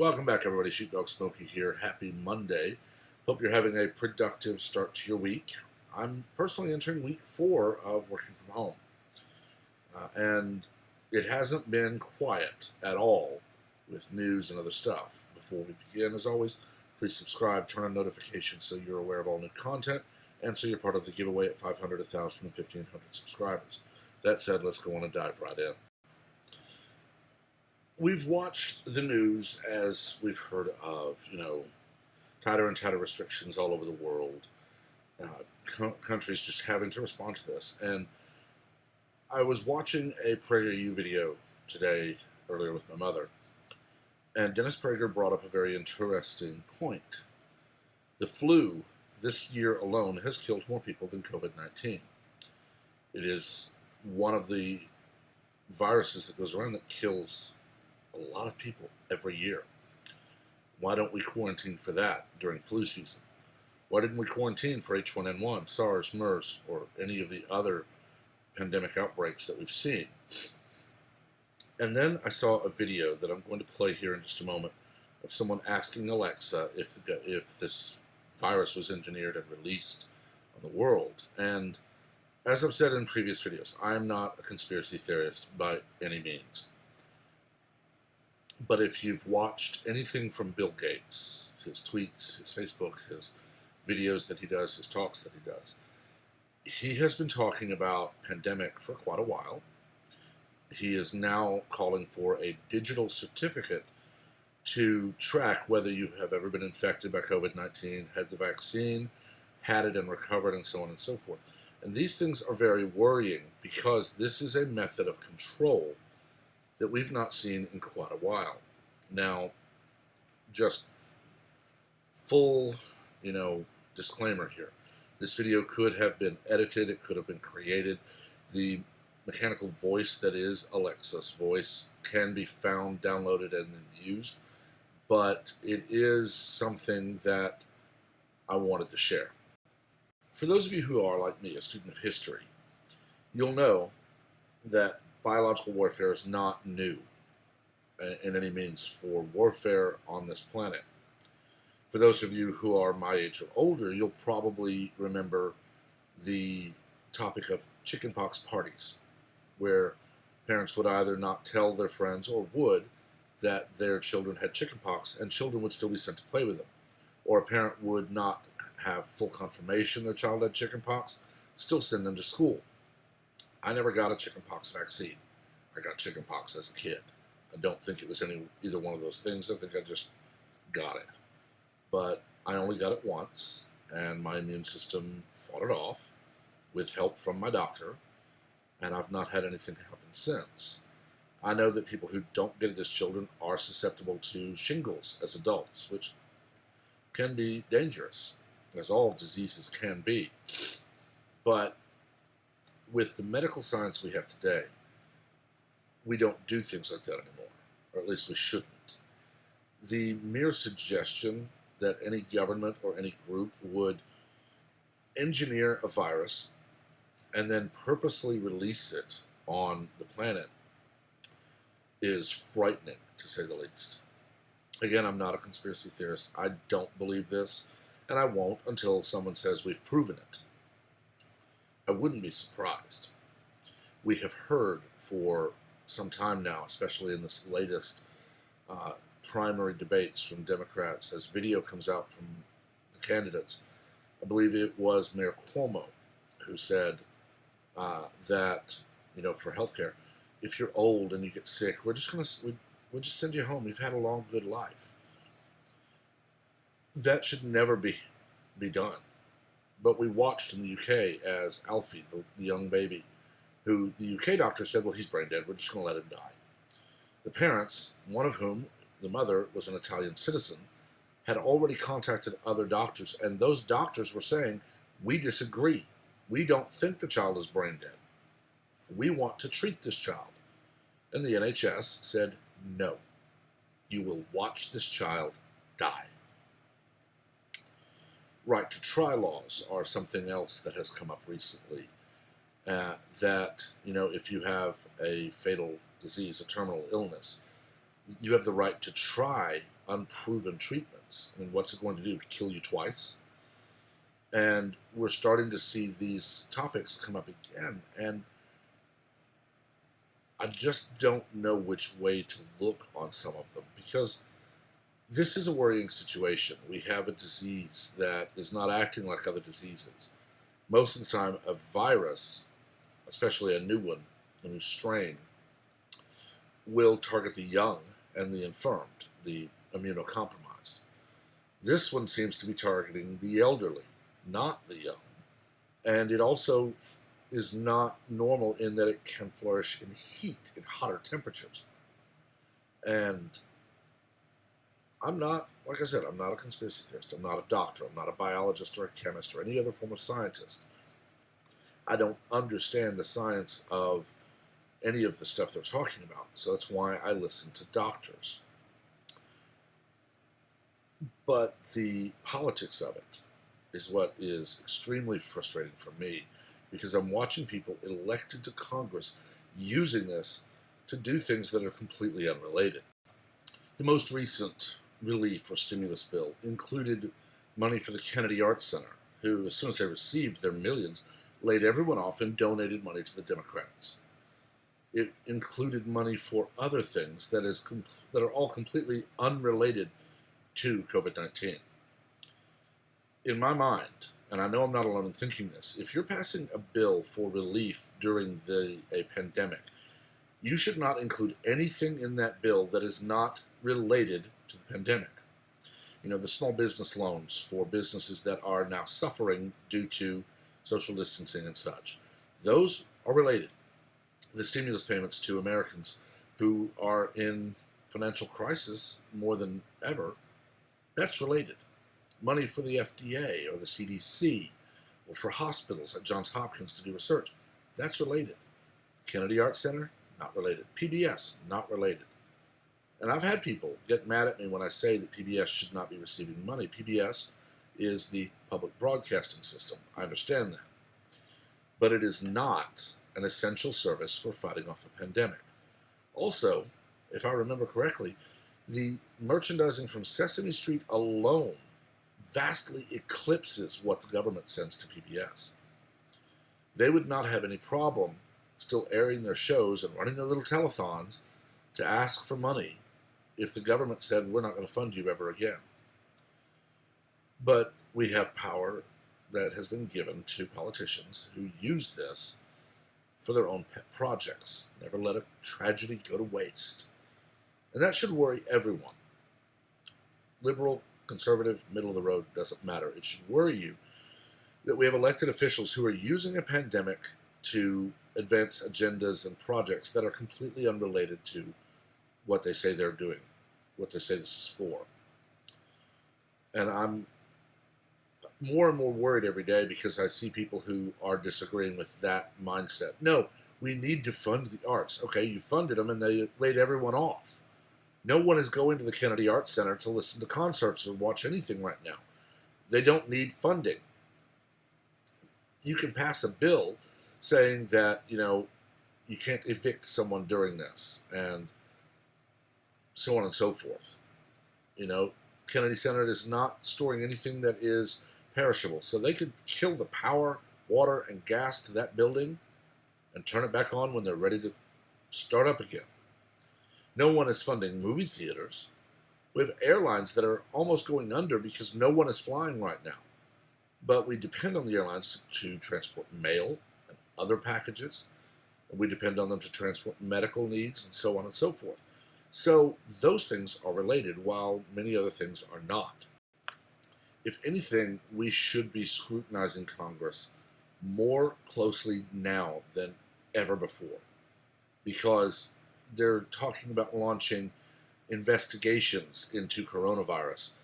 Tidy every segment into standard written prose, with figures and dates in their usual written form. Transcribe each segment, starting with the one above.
Welcome back, everybody. Sheepdog Smokey here. Happy Monday. Hope you're having a productive start to your week. I'm personally entering week 4 of working from home. And it hasn't been quiet at all with news and other stuff. Before we begin, as always, please subscribe, turn on notifications so you're aware of all new content, and so you're part of the giveaway at 500, 1,000, and 1,500 subscribers. That said, let's go on and dive right in. We've watched the news as we've heard of, tighter and tighter restrictions all over the world, countries just having to respond to this. And I was watching a PragerU video today, earlier with my mother, and Dennis Prager brought up a very interesting point. The flu this year alone has killed more people than COVID-19. It is one of the viruses that goes around that kills a lot of people every year. Why don't we quarantine for that during flu season? Why didn't we quarantine for H1N1, SARS, MERS, or any of the other pandemic outbreaks that we've seen? And then I saw a video that I'm going to play here in just a moment of someone asking Alexa if this virus was engineered and released on the world. And as I've said in previous videos, I'm not a conspiracy theorist by any means. But if you've watched anything from Bill Gates, his tweets, his Facebook, his videos that he does, his talks that he does, he has been talking about pandemic for quite a while. He is now calling for a digital certificate to track whether you have ever been infected by COVID-19, had the vaccine, had it and recovered, and so on and so forth. And these things are very worrying because this is a method of control that we've not seen in quite a while. Now, just full, disclaimer here. This video could have been edited, it could have been created. The mechanical voice that is Alexa's voice can be found, downloaded, and then used, but it is something that I wanted to share. For those of you who are, like me, a student of history, you'll know that biological warfare is not new in any means for warfare on this planet. For those of you who are my age or older, you'll probably remember the topic of chickenpox parties, where parents would either not tell their friends or would that their children had chickenpox, and children would still be sent to play with them. Or a parent would not have full confirmation their child had chickenpox, still send them to school. I never got a chickenpox vaccine. I got chickenpox as a kid. I don't think it was either one of those things. I think I just got it. But I only got it once, and my immune system fought it off with help from my doctor, and I've not had anything happen since. I know that people who don't get it as children are susceptible to shingles as adults, which can be dangerous, as all diseases can be. But with the medical science we have today, we don't do things like that anymore, or at least we shouldn't. The mere suggestion that any government or any group would engineer a virus and then purposely release it on the planet is frightening, to say the least. Again, I'm not a conspiracy theorist. I don't believe this, and I won't until someone says we've proven it. I wouldn't be surprised. We have heard for some time now, especially in this latest primary debates from Democrats, as video comes out from the candidates. I believe it was Mayor Cuomo who said that, for healthcare, if you're old and you get sick, we'll just send you home. You've had a long, good life. That should never be done. But we watched in the UK as Alfie, the young baby, who the UK doctor said, well, he's brain dead, we're just going to let him die. The parents, one of whom, the mother, was an Italian citizen, had already contacted other doctors, and those doctors were saying, we disagree. We don't think the child is brain dead. We want to treat this child. And the NHS said, no. You will watch this child die. Right to try laws are something else that has come up recently. That, if you have a fatal disease, a terminal illness, you have the right to try unproven treatments. I mean, what's it going to do? Kill you twice? And we're starting to see these topics come up again, and I just don't know which way to look on some of them, because this is a worrying situation. We have a disease that is not acting like other diseases. Most of the time, a virus, especially a new one, a new strain, will target the young and the infirmed, the immunocompromised. This one seems to be targeting the elderly, not the young. And it also is not normal in that it can flourish in heat, in hotter temperatures. And I'm not, like I said, I'm not a conspiracy theorist. I'm not a doctor. I'm not a biologist or a chemist or any other form of scientist. I don't understand the science of any of the stuff they're talking about. So that's why I listen to doctors. But the politics of it is what is extremely frustrating for me, because I'm watching people elected to Congress using this to do things that are completely unrelated. The most recent relief or stimulus bill included money for the Kennedy Arts Center, who, as soon as they received their millions, laid everyone off and donated money to the Democrats. It included money for other things that are all completely unrelated to COVID-19. In my mind, and I know I'm not alone in thinking this, if you're passing a bill for relief during a pandemic, you should not include anything in that bill that is not related to the pandemic. You know, the small business loans for businesses that are now suffering due to social distancing and such. Those are related. The stimulus payments to Americans who are in financial crisis more than ever, that's related. Money for the FDA or the CDC, or for hospitals like Johns Hopkins to do research, that's related. Kennedy Arts Center, not related. PBS, not related. And I've had people get mad at me when I say that PBS should not be receiving money. PBS is the public broadcasting system. I understand that. But it is not an essential service for fighting off a pandemic. Also, if I remember correctly, the merchandising from Sesame Street alone vastly eclipses what the government sends to PBS. They would not have any problem still airing their shows and running their little telethons to ask for money if the government said, we're not going to fund you ever again. But we have power that has been given to politicians who use this for their own pet projects. Never let a tragedy go to waste. And that should worry everyone. Liberal, conservative, middle of the road, doesn't matter. It should worry you that we have elected officials who are using a pandemic to advance agendas and projects that are completely unrelated to what they say they're doing, what they say this is for. And I'm more and more worried every day because I see people who are disagreeing with that mindset. No, we need to fund the arts. Okay, you funded them and they laid everyone off. No one is going to the Kennedy Arts Center to listen to concerts or watch anything right now. They don't need funding. You can pass a bill saying that, you can't evict someone during this, and so on and so forth. Kennedy Center is not storing anything that is perishable. So they could kill the power, water, and gas to that building and turn it back on when they're ready to start up again. No one is funding movie theaters. We have airlines that are almost going under because no one is flying right now. But we depend on the airlines to transport mail and other packages. And we depend on them to transport medical needs and so on and so forth. So those things are related while many other things are not. If anything, we should be scrutinizing Congress more closely now than ever before, because they're talking about launching investigations into coronavirus.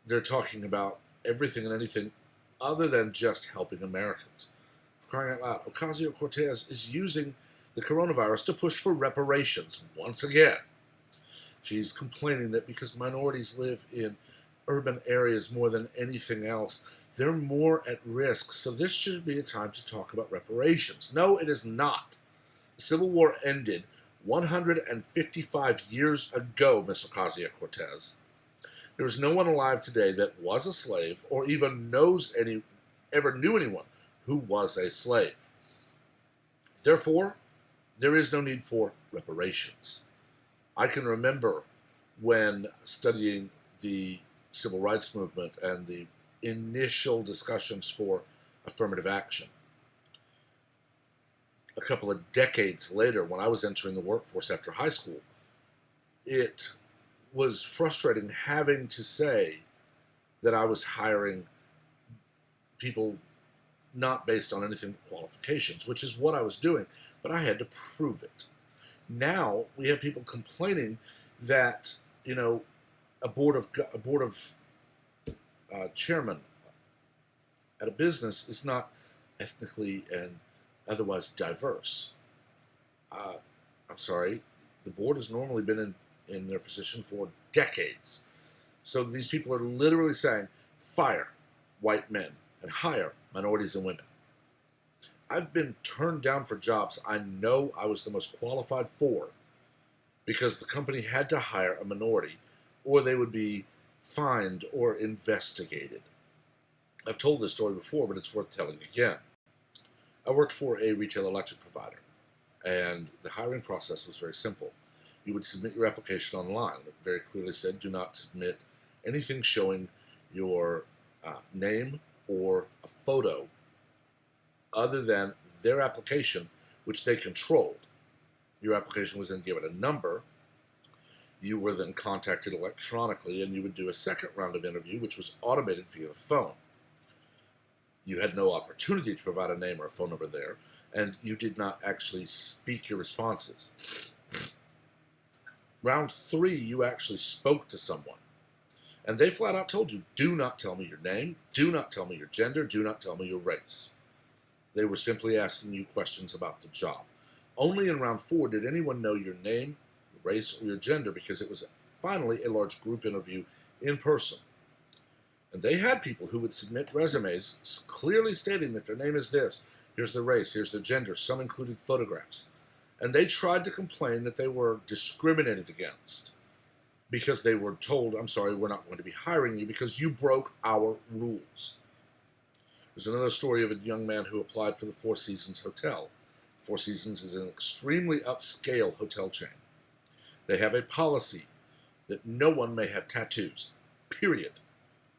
They're talking about everything and anything other than just helping Americans. For crying out loud, Ocasio-Cortez is using the coronavirus to push for reparations once again. She's complaining that because minorities live in urban areas more than anything else, they're more at risk. So this should be a time to talk about reparations. No, it is not. The Civil War ended 155 years ago, Miss Ocasio-Cortez. There is no one alive today that was a slave or even ever knew anyone who was a slave. Therefore, there is no need for reparations. I can remember when studying the civil rights movement and the initial discussions for affirmative action. A couple of decades later, when I was entering the workforce after high school, it was frustrating having to say that I was hiring people not based on anything but qualifications, which is what I was doing, but I had to prove it. Now we have people complaining that a board of chairman at a business is not ethnically and otherwise diverse. I'm sorry, the board has normally been in their position for decades. So these people are literally saying, fire white men and hire minorities and women. I've been turned down for jobs I know I was the most qualified for because the company had to hire a minority or they would be fined or investigated. I've told this story before, but it's worth telling again. I worked for a retail electric provider, and the hiring process was very simple. You would submit your application online. It very clearly said, do not submit anything showing your name or a photo other than their application, which they controlled. Your application was then given a number. You were then contacted electronically, and you would do a second round of interview, which was automated via the phone. You had no opportunity to provide a name or a phone number there, and you did not actually speak your responses. Round 3, you actually spoke to someone, and they flat out told you, do not tell me your name, do not tell me your gender, do not tell me your race. They were simply asking you questions about the job. Only in round 4 did anyone know your name, your race, or your gender, because it was finally a large group interview in person. And they had people who would submit resumes clearly stating that their name is this, here's their race, here's their gender, some included photographs. And they tried to complain that they were discriminated against because they were told, I'm sorry, we're not going to be hiring you because you broke our rules. There's another story of a young man who applied for the Four Seasons Hotel. Four Seasons is an extremely upscale hotel chain. They have a policy that no one may have tattoos, period.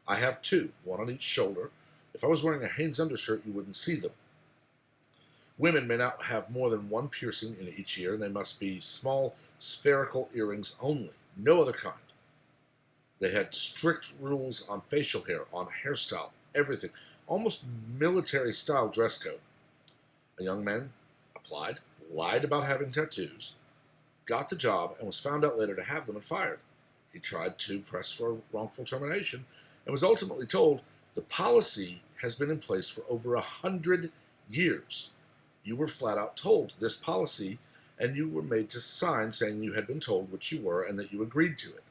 I have 2, one on each shoulder. If I was wearing a Hanes undershirt, you wouldn't see them. Women may not have more than 1 piercing in each ear, and they must be small, spherical earrings only, no other kind. They had strict rules on facial hair, on hairstyle, everything. Almost military-style dress code. A young man applied, lied about having tattoos, got the job, and was found out later to have them and fired. He tried to press for wrongful termination and was ultimately told the policy has been in place for over 100 years. You were flat out told this policy, and you were made to sign saying you had been told which you were and that you agreed to it.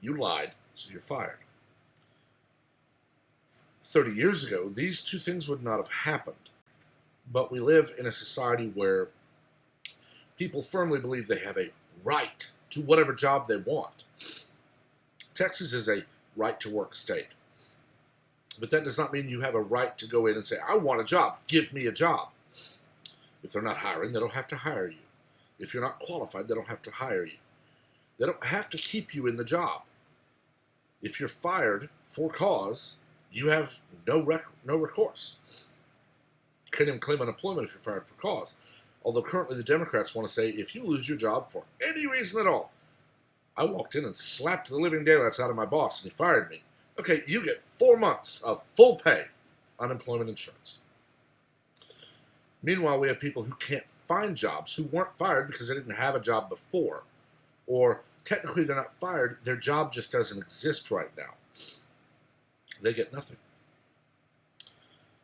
You lied, so you're fired. 30 years ago, these 2 things would not have happened. But we live in a society where people firmly believe they have a right to whatever job they want. Texas is a right-to-work state. But that does not mean you have a right to go in and say, I want a job, give me a job. If they're not hiring, they don't have to hire you. If you're not qualified, they don't have to hire you. They don't have to keep you in the job. If you're fired for cause, you have no recourse. You can't even claim unemployment if you're fired for cause. Although currently the Democrats want to say, if you lose your job for any reason at all, I walked in and slapped the living daylights out of my boss and he fired me. Okay, you get 4 months of full pay unemployment insurance. Meanwhile, we have people who can't find jobs who weren't fired because they didn't have a job before. Or technically they're not fired, their job just doesn't exist right now. They get nothing.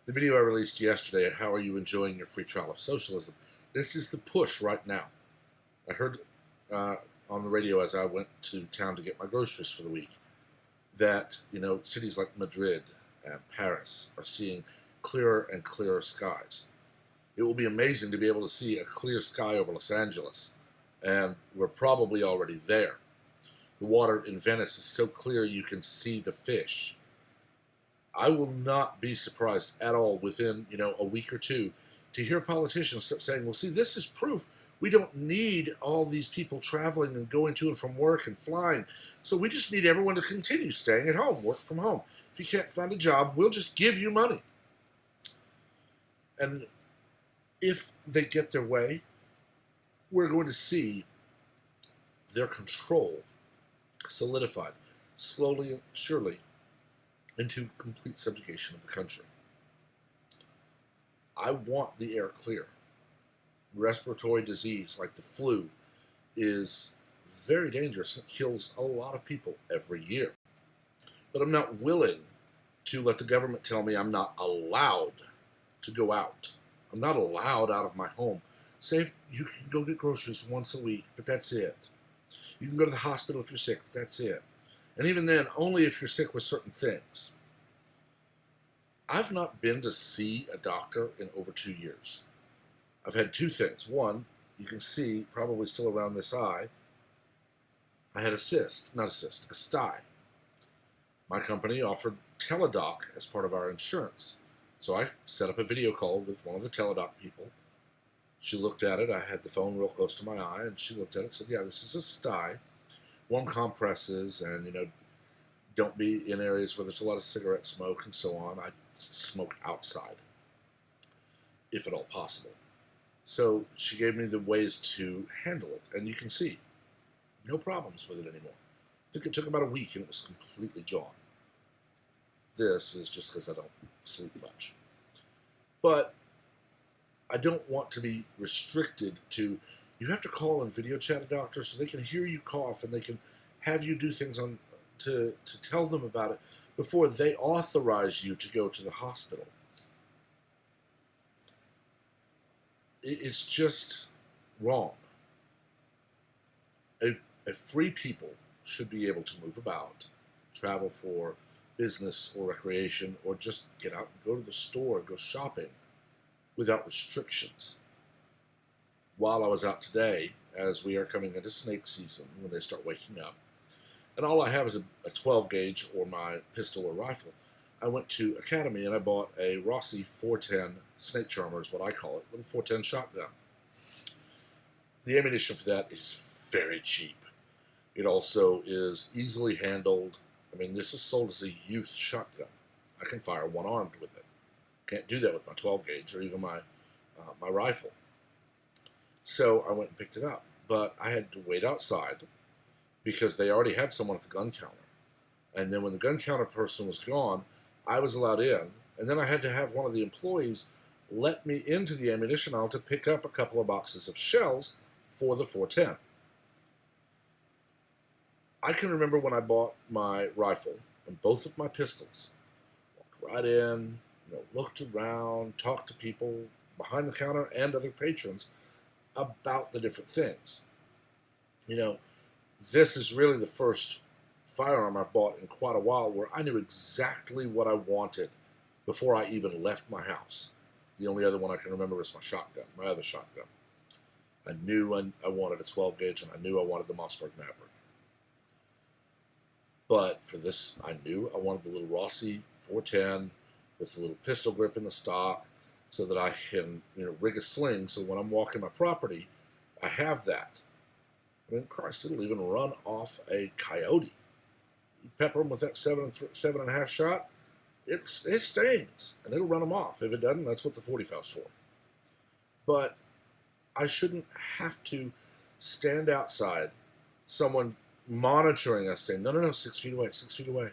The video I released yesterday, How Are You Enjoying Your Free Trial of Socialism? This is the push right now. I heard on the radio as I went to town to get my groceries for the week that, cities like Madrid and Paris are seeing clearer and clearer skies. It will be amazing to be able to see a clear sky over Los Angeles, and we're probably already there. The water in Venice is so clear you can see the fish. I will not be surprised at all within, a week or two to hear politicians start saying, well, see, this is proof. We don't need all these people traveling and going to and from work and flying. So we just need everyone to continue staying at home, work from home. If you can't find a job, we'll just give you money. And if they get their way, we're going to see their control solidified slowly and surely into complete subjugation of the country. I want the air clear. Respiratory disease like the flu is very dangerous. It kills a lot of people every year. But I'm not willing to let the government tell me I'm not allowed to go out. I'm not allowed out of my home. Say you can go get groceries once a week, but that's it. You can go to the hospital if you're sick, but that's it. And even then, only if you're sick with certain things. I've not been to see a doctor in over 2 years. I've had two things. One, you can see probably still around this eye, I had a sty. My company offered teledoc as part of our insurance. So I set up a video call with one of the teledoc people. She looked at it. I had the phone real close to my eye, and she looked at it and said, yeah, this is a sty. Warm compresses, and, don't be in areas where there's a lot of cigarette smoke and so on. I smoke outside, if at all possible. So she gave me the ways to handle it, and you can see, no problems with it anymore. I think it took about a week, and it was completely gone. This is just because I don't sleep much. But I don't want to be restricted to, you have to call and video chat a doctor so they can hear you cough and they can have you do things to tell them about it before they authorize you to go to the hospital. It's just wrong. A free people should be able to move about, travel for business or recreation, or just get out and go to the store, go shopping without restrictions. While I was out today, as we are coming into snake season, when they start waking up, and all I have is a 12 gauge or my pistol or rifle, I went to Academy and I bought a Rossi 410 snake charmer, is what I call it, little 410 shotgun. The ammunition for that is very cheap. It also is easily handled. I mean, this is sold as a youth shotgun. I can fire one-armed with it. Can't do that with my 12 gauge or even my rifle. So I went and picked it up, but I had to wait outside because they already had someone at the gun counter. And then when the gun counter person was gone, I was allowed in, and then I had to have one of the employees let me into the ammunition aisle to pick up a couple of boxes of shells for the 410. I can remember when I bought my rifle and both of my pistols. Walked right in, looked around, talked to people behind the counter and other patrons about the different things. This is really the first firearm I've bought in quite a while where I knew exactly what I wanted before I even left my house. The only other one I can remember is my other shotgun. I knew I wanted a 12 gauge, and I knew I wanted the Mossberg Maverick. But for this, I knew I wanted the little Rossi 410 with the little pistol grip in the stock so that I can, rig a sling so when I'm walking my property, I have that. I mean, Christ, it'll even run off a coyote. You pepper them with that 7.5 shot, it stings, and it'll run them off. If it doesn't, that's what the 45's for. But I shouldn't have to stand outside, someone monitoring us saying, no, 6 feet away, 6 feet away.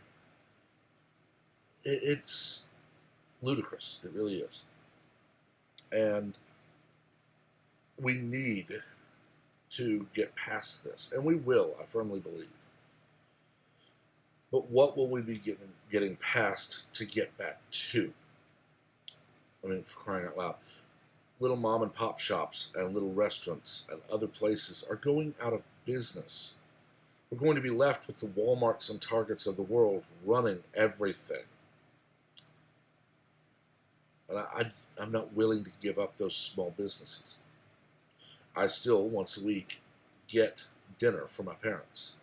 It's ludicrous. It really is. And we need to get past this. And we will, I firmly believe. But what will we be getting past to get back to? I mean, for crying out loud. Little mom and pop shops and little restaurants and other places are going out of business. We're going to be left with the Walmarts and Targets of the world running everything. And I'm not willing to give up those small businesses. I still, once a week, get dinner for my parents.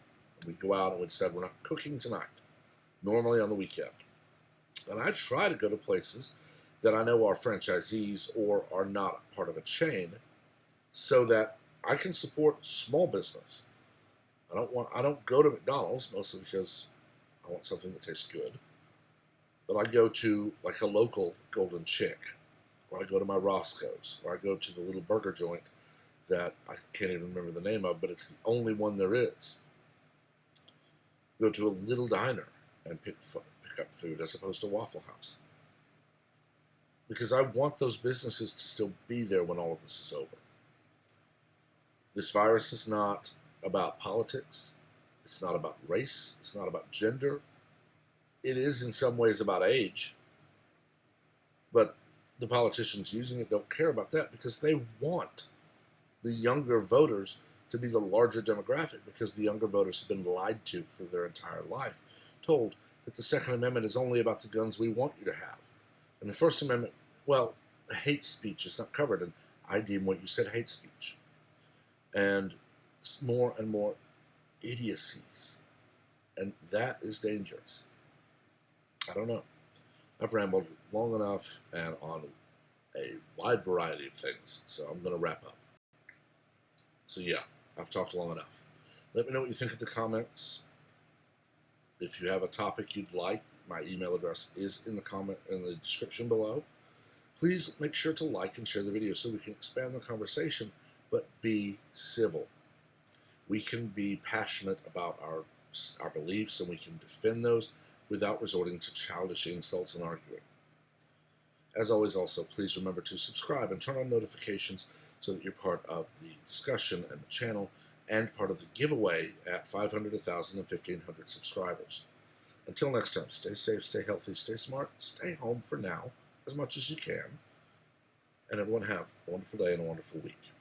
We'd go out and we'd say, we're not cooking tonight, normally on the weekend. And I try to go to places that I know are franchisees or are not part of a chain so that I can support small business. I don't go to McDonald's mostly because I want something that tastes good. But I go to like a local Golden Chick, or I go to my Roscoe's, or I go to the little burger joint that I can't even remember the name of, but it's the only one there is. Go to a little diner and pick up food as opposed to Waffle House. Because I want those businesses to still be there when all of this is over. This virus is not about politics. It's not about race. It's not about gender. It is in some ways about age. But the politicians using it don't care about that because they want the younger voters to be the larger demographic, because the younger voters have been lied to for their entire life, told that the Second Amendment is only about the guns we want you to have. And the First Amendment, well, hate speech is not covered, and I deem what you said hate speech. And more and more idiocies. And that is dangerous. I don't know. I've rambled long enough and on a wide variety of things, so I'm going to wrap up. So yeah, I've talked long enough. Let me know what you think in the comments. If you have a topic you'd like, my email address is in the description below. Please make sure to like and share the video so we can expand the conversation, but be civil. We can be passionate about our beliefs, and we can defend those without resorting to childish insults and arguing. As always, also, please remember to subscribe and turn on notifications so that you're part of the discussion and the channel and part of the giveaway at 500, 1,000, and 1,500 subscribers. Until next time, stay safe, stay healthy, stay smart, stay home for now as much as you can, and everyone have a wonderful day and a wonderful week.